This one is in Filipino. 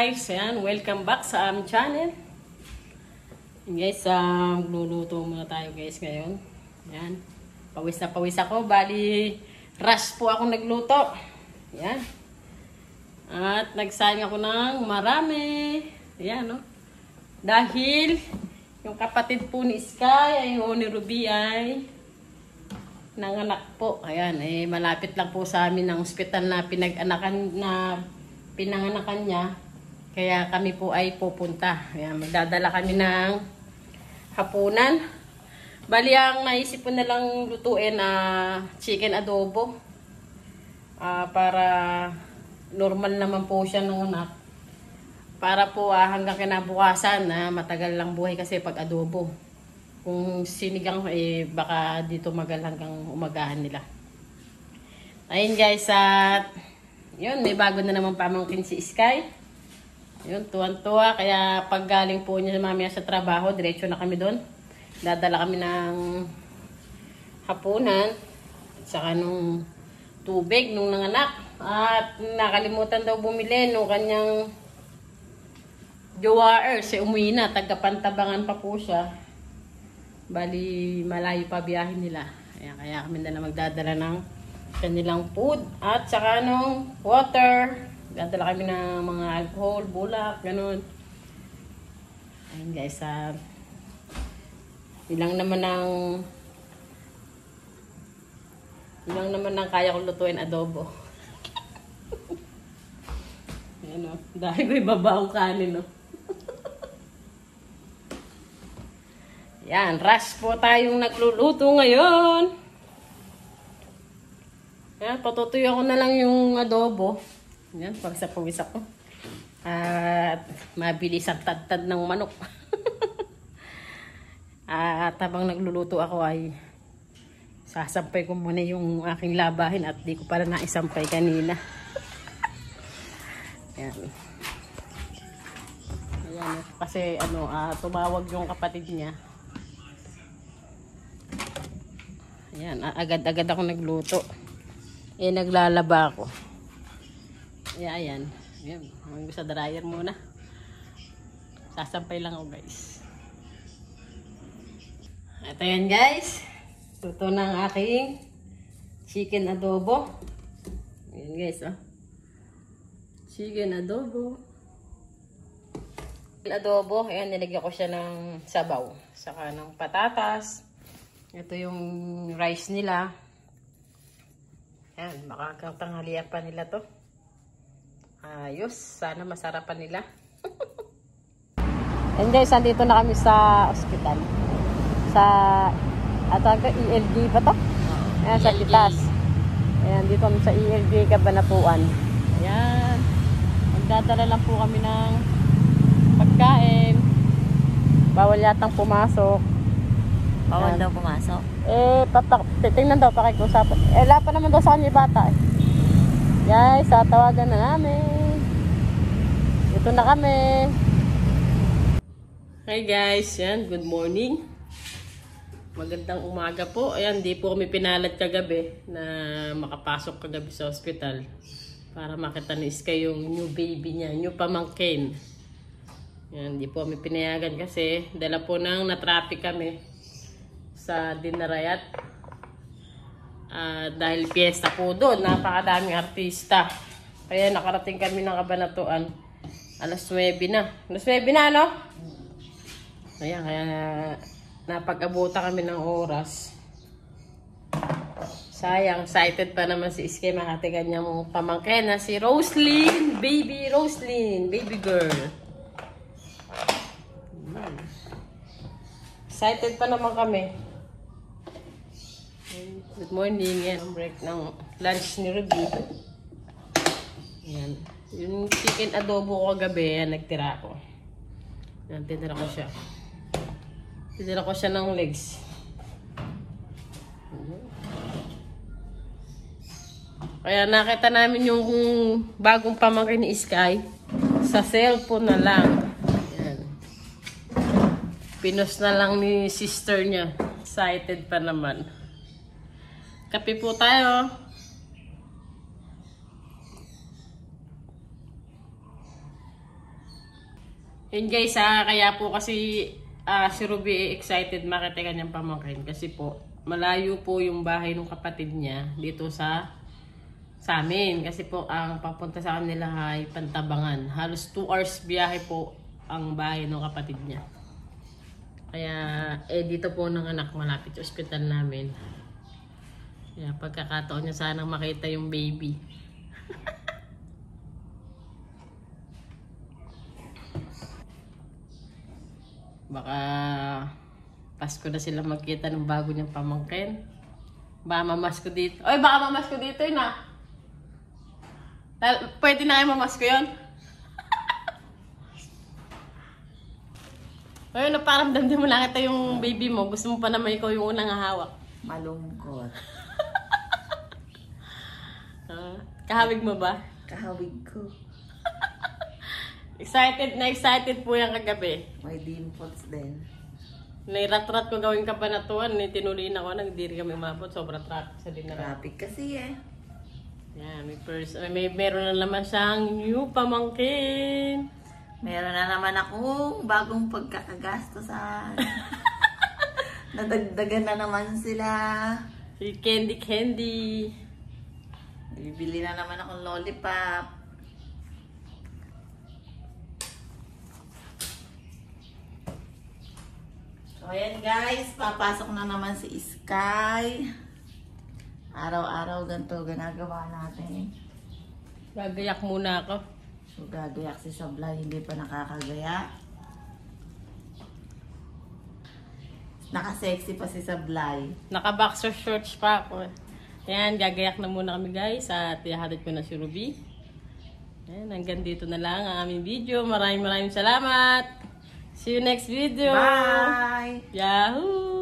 guys, ayan, welcome back sa aming channel. Guys, luluto muna tayo guys ngayon. Ayan, pawis na pawis ako, bali rush po ako nagluto. Ayan. At nagsayang ako ng marami. Ayan, no? Dahil yung kapatid po ni Sky, ay ni Ruby ay nanganak po. Ayan, malapit lang po sa amin ang ospital na pinanganakan niya. Kaya kami po ay pupunta. Ayan, magdadala kami ng hapunan. Bali, ang naisip ko na lang lutuin na chicken adobo. Para normal naman po siya ng anak. Para po hanggang kinabukasan na matagal lang buhay kasi pag adobo. Kung sinigang baka dito magal hanggang umagahan nila. Ayun guys, at yun, may bago na naman pamangkin si Sky. Yun, tuwan-tuwa. Kaya pag galing po niya mamaya sa trabaho, diretso na kami doon. Dadala kami ng hapunan. At saka nung tubig, nung nanganak. At nakalimutan daw bumili nung kanyang jowaer. Si umuwi na, taga-Pantabangan pa po siya. Bali, malayo pa biyahin nila. Kaya kami na magdadala ng kanilang food at saka water. Dadala kami ng mga alcohol, bulak, ganun. Ayun guys, ilang naman ang kaya kong lutuin adobo. Ayan o, dahil may babaong kanin o. Yan, rush po tayong nagluluto ngayon. Yan, patutuyo ko na lang yung adobo. Yan, pagsa-pawis ako. At mabilis ang tad-tad ng manok. At habang nagluluto ako ay sasampay ko muna yung aking labahin at di ko pala naisampay kanina. Yan. Ayan, kasi tumawag yung kapatid niya. Ayan, agad-agad ako nagluto. Naglalaba ako. Ayan. Ayan, sa dryer muna. Sasampay lang ako guys. At ayan guys. Luto na ang aking chicken adobo. Ayan guys, oh. Chicken adobo. Adobo, ayan, nilagyan ko siya ng sabaw. Saka ng patatas. Ito yung rice nila. Ayan, makakatanghalian pa nila to. Ayos, sana masarapan nila. And guys, andito na kami sa ospital. Sa ELG ba to? Ayan, sa Pitas. Ayan, dito kami sa ELG Cabanatuan. Ayan. Magdadala lang po kami ng pagkain. Bawal yatang pumasok. Bawal daw pumasok? Tingnan daw, pakikusap. Wala pa naman daw sa kanya bata eh. Guys, tatawagan na namin. Ito na kami. Hi guys, yan, good morning. Magandang umaga po. Ayan, di po kami pinalad kagabi na makapasok kagabi sa hospital para makita ni Sky yung new baby niya, new pamangkin. Ayan, di po kami pinayagan kasi dala po nang na-traffic kami sa Dinarayat. Dahil piyesta po doon, napakadaming artista. Kaya nakarating kami ng Cabanatuan. Alas 9 na. Alas 9 na, no? Ayan, kaya napag-abutan kami ng oras. Sayang, excited pa naman si Iske makatigan niya mong pamangkin na si Roslyn. Baby Roslyn. Baby girl. Excited pa naman kami. Good morning. Yan, break ng lunch ni Ruby. Yan. Yung chicken adobo ko kagabi, yan, nagtira ko. Yan, tinira ko siya. Tinira ko siya ng legs. Kaya nakita namin yung bagong pamangkin ni Sky sa cellphone na lang. Yan. Pinost na lang ni sister niya. Excited pa naman. Kape po tayo. Yun guys, kaya po kasi si Ruby excited makita kanyang pamangkin kasi po malayo po yung bahay ng kapatid niya dito sa amin. Kasi po ang papunta sa kanila ay Pantabangan. Halos 2 hours biyahe po ang bahay ng kapatid niya. Kaya dito po ng anak malapit sa ospital namin. Kaya pagkakataon niya sanang makita yung baby. Baka Pasko na sila magkita ng bago niyang pamangkin. Baka mamasko dito. Oy, baka mamasko dito yun ah. Pwede na kayo mamasko yun? Oy, naparamdam din mo lang kita yung baby mo. Gusto mo pa naman ikaw yung unang hahawak. Malungkot. Kahawig mo ba? Kahawig ko. Excited po yung kagabi. May dimples din. Nairat-rat ko gawin kabanatuan. Tinuloy na ko. Nagdiri kami umabot. Sobrang traffic sa dinara. Traffic kasi eh. Yan, meron na naman siyang new pamangkin. Meron na naman akong bagong pagkakagastosan. Nadagdagan na naman sila. Si Candy. Bibili na naman akong lollipop. So ayan guys, papasok na naman si Sky. Araw-araw ganito ginagawa natin. Gagayak muna ako. So gagayak si Sablay, hindi pa nakakagaya. Naka-sexy pa si Sablay. Naka-boxer shorts pa ako. Ayan, gagayak na muna kami guys. At ihahatid ko na si Ruby. Ayan, hanggang dito na lang ang aming video. Maraming salamat. See you next video. Bye! Yahoo!